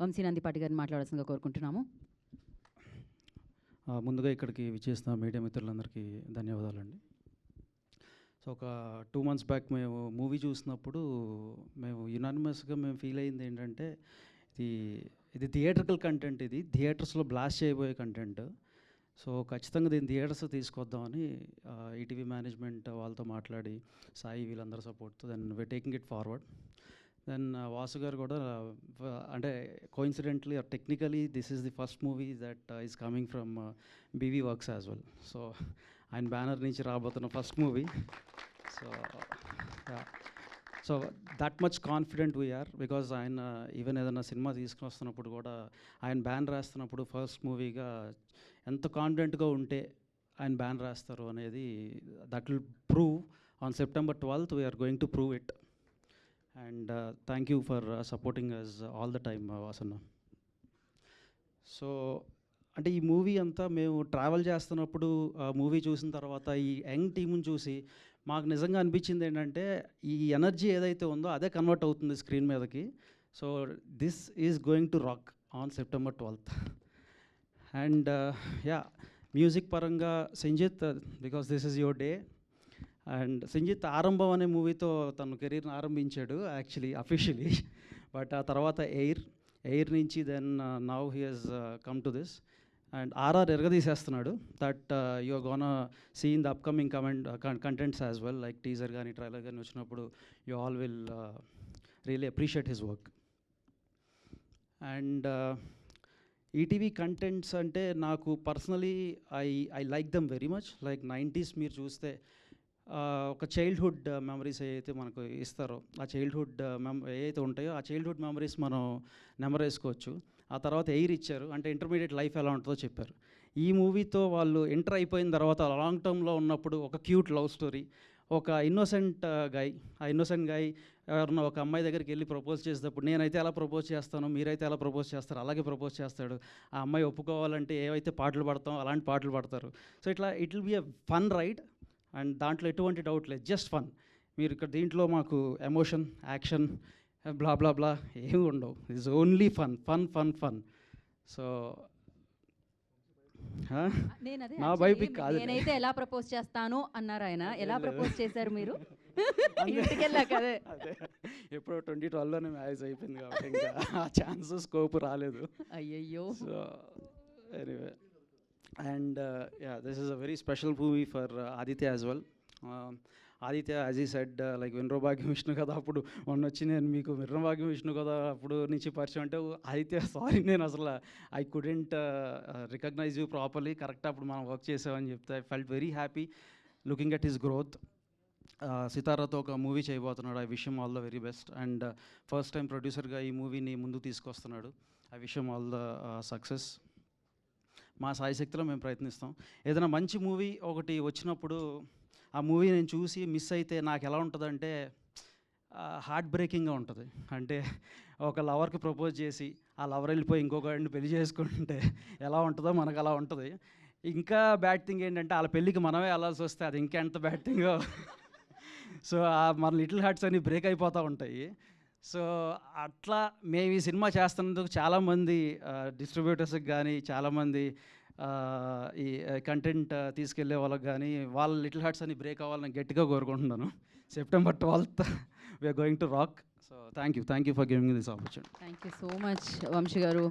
వంశీ నందిపాటి గారిని మాట్లాడాల్సిందిగా కోరుకుంటున్నాము. ముందుగా ఇక్కడికి విచ్చేసిన మీడియా మిత్రులందరికీ ధన్యవాదాలండి. సో ఒక 2 months బ్యాక్ మేము మూవీ చూసినప్పుడు మేము యునానిమస్గా మేము ఫీల్ అయింది ఏంటంటే ఇది ఇది థియేట్రికల్ కంటెంట్, ఇది థియేటర్స్లో బ్లాస్ట్ చేయబోయే కంటెంట్. సో ఖచ్చితంగా దీన్ని థియేటర్స్ తీసుకొద్దామని ఈటీవీ మేనేజ్మెంట్ వాళ్ళతో మాట్లాడి సాయి వీళ్ళందరూ సపోర్ట్తో then we are taking it forward. Then Vasu garu కూడా అంటే coincidentally or technically this is the first movie that is coming from BV Works as well. So ఆయన బ్యానర్ నుంచి రాబోతున్న first movie. So that much confident we are because ఆయన even ఏదైనా సినిమా తీసుకుని వస్తున్నప్పుడు కూడా ఆయన బ్యాన్ రాస్తున్నప్పుడు ఫస్ట్ మూవీగా ఎంత కాన్ఫిడెంట్గా ఉంటే ఆయన బ్యాన్ రాస్తారు అనేది that will prove on September 12th. We are going to prove it. And thank you for supporting us all the time Vasanna. So అంటే ఈ మూవీ అంతా మేము ట్రావెల్ చేస్తున్నప్పుడు మూవీ చూసిన తర్వాత ఈ యంగ్ టీముని చూసి మాకు నిజంగా అనిపించింది ఏంటంటే ఈ ఎనర్జీ ఏదైతే ఉందో అదే కన్వర్ట్ అవుతుంది స్క్రీన్ మీదకి. So this is going to rock on September 12th. And yeah music పరంగా Sanjith, because this is your day. And Sanjith Arambham అనే మూవీతో తన కెరీర్ని ఆరంభించాడు యాక్చువల్లీ అఫీషియలీ. బట్ ఆ తర్వాత ఎయిర్ నుంచి then now he has come to this. And RR ఎరగదీసేస్తున్నాడు. That you are gonna see in the upcoming contents as well, like teaser కానీ trailer కానీ వచ్చినప్పుడు you all will really appreciate his work. And ETV contents అంటే నాకు personally I like them very much. Like 90s మీరు చూస్తే ఒక childhood memories ఏవైతే మనకు ఇస్తారో ఆ చైల్డ్హుడ్ ఏవైతే ఉంటాయో ఆ చైల్డ్హుడ్ మెమరీస్ మనం నెంబర్ వేసుకోవచ్చు. ఆ తర్వాత ఎయిర్ ఇచ్చారు, అంటే ఇంటర్మీడియట్ లైఫ్ ఎలా ఉంటుందో చెప్పారు. ఈ మూవీతో వాళ్ళు ఎంటర్ అయిపోయిన తర్వాత లాంగ్ టర్మ్లో ఉన్నప్పుడు ఒక క్యూట్ లవ్ స్టోరీ, ఒక ఇన్నోసెంట్ గాయ్, ఆ ఇన్నోసెంట్ గాయ్ ఎవరన్నా ఒక అమ్మాయి దగ్గరికి వెళ్ళి ప్రపోజ్ చేసేటప్పుడు నేనైతే ఎలా ప్రపోజ్ చేస్తాను, మీరైతే ఎలా ప్రపోజ్ చేస్తారు, అలాగే ప్రపోజ్ చేస్తాడు. ఆ అమ్మాయి ఒప్పుకోవాలంటే ఏవైతే పాటలు పాడతాం అలాంటి పాటలు పాడతారు. సో ఇట్లా it will be a fun ride. And దాంట్లో ఎటువంటి డౌట్ లేదు, జస్ట్ ఫన్. మీరు ఇక్కడ దీంట్లో మాకు ఎమోషన్, యాక్షన్, బ్లా బ్లా బ్లా ఏమి ఉండవు. It's only fun fun fun fun. So నా బయోపిక్ కాదు. నేనైతే ఎలా ప్రపోజ్ చేస్తాను అన్నారు ఆయన. ఎలా ప్రపోజ్ చేశారు మీరు? ఇంటికి వెళ్ళాక అదే ఎప్పుడో 2012లోనే మ్యారేజ్ అయిపోయింది కాబట్టి ఇంకా ఆ ఛాన్స్ స్కోప్ రాలేదు. అయ్యయ్యో. So anyway, and yeah, this is a very special movie for Aditya as well. Aditya, as he said, like వినరోభాగ్యం విష్ణు కదా అప్పుడు మొన్న వచ్చి నేను మీకు వినరోభాగ్యం విష్ణు కదా అప్పుడు నుంచి పరిచయం అంటే ఆదిత్య సారీ నేను అసలు I couldn't recognise you properly. Correct అప్పుడు మనం వర్క్ చేసామని చెప్తే I felt very happy looking at his growth. సితారాతో ఒక మూవీ చేయబోతున్నాడు. I wish him all the very best. And first time ప్రొడ్యూసర్గా ఈ మూవీని ముందుకు తీసుకొస్తున్నాడు. I wish him all the success. మా సాయశక్తిలో మేము ప్రయత్నిస్తాం. ఏదైనా మంచి మూవీ ఒకటి వచ్చినప్పుడు ఆ మూవీ నేను చూసి మిస్ అయితే నాకు ఎలా ఉంటుందంటే హార్ట్ బ్రేకింగ్గా ఉంటుంది. అంటే ఒక లవర్కి ప్రపోజ్ చేసి ఆ లవర్ వెళ్ళిపోయి ఇంకొకరిని పెళ్లి చేసుకుంటే ఎలా ఉంటుందో మనకు అలా ఉంటుంది. ఇంకా బ్యాడ్ థింగ్ ఏంటంటే వాళ్ళ పెళ్ళికి మనమే వెళ్ళాల్సి వస్తే అది ఇంకా ఎంత బ్యాడ్ థింగో. సో మన లిటిల్ హార్ట్స్ అన్నీ బ్రేక్ అయిపోతూ ఉంటాయి. సో అట్లా మేము ఈ సినిమా చేస్తున్నందుకు చాలామంది డిస్ట్రిబ్యూటర్స్కి కానీ చాలామంది ఈ కంటెంట్ తీసుకెళ్లే వాళ్ళకి కానీ వాళ్ళ లిటిల్ హార్ట్స్ అని బ్రేక్ అవ్వాలని గట్టిగా కోరుకుంటున్నాను. September 12th we are going to rock. So thank you for giving this opportunity. Thank you so much Vamsi గారు.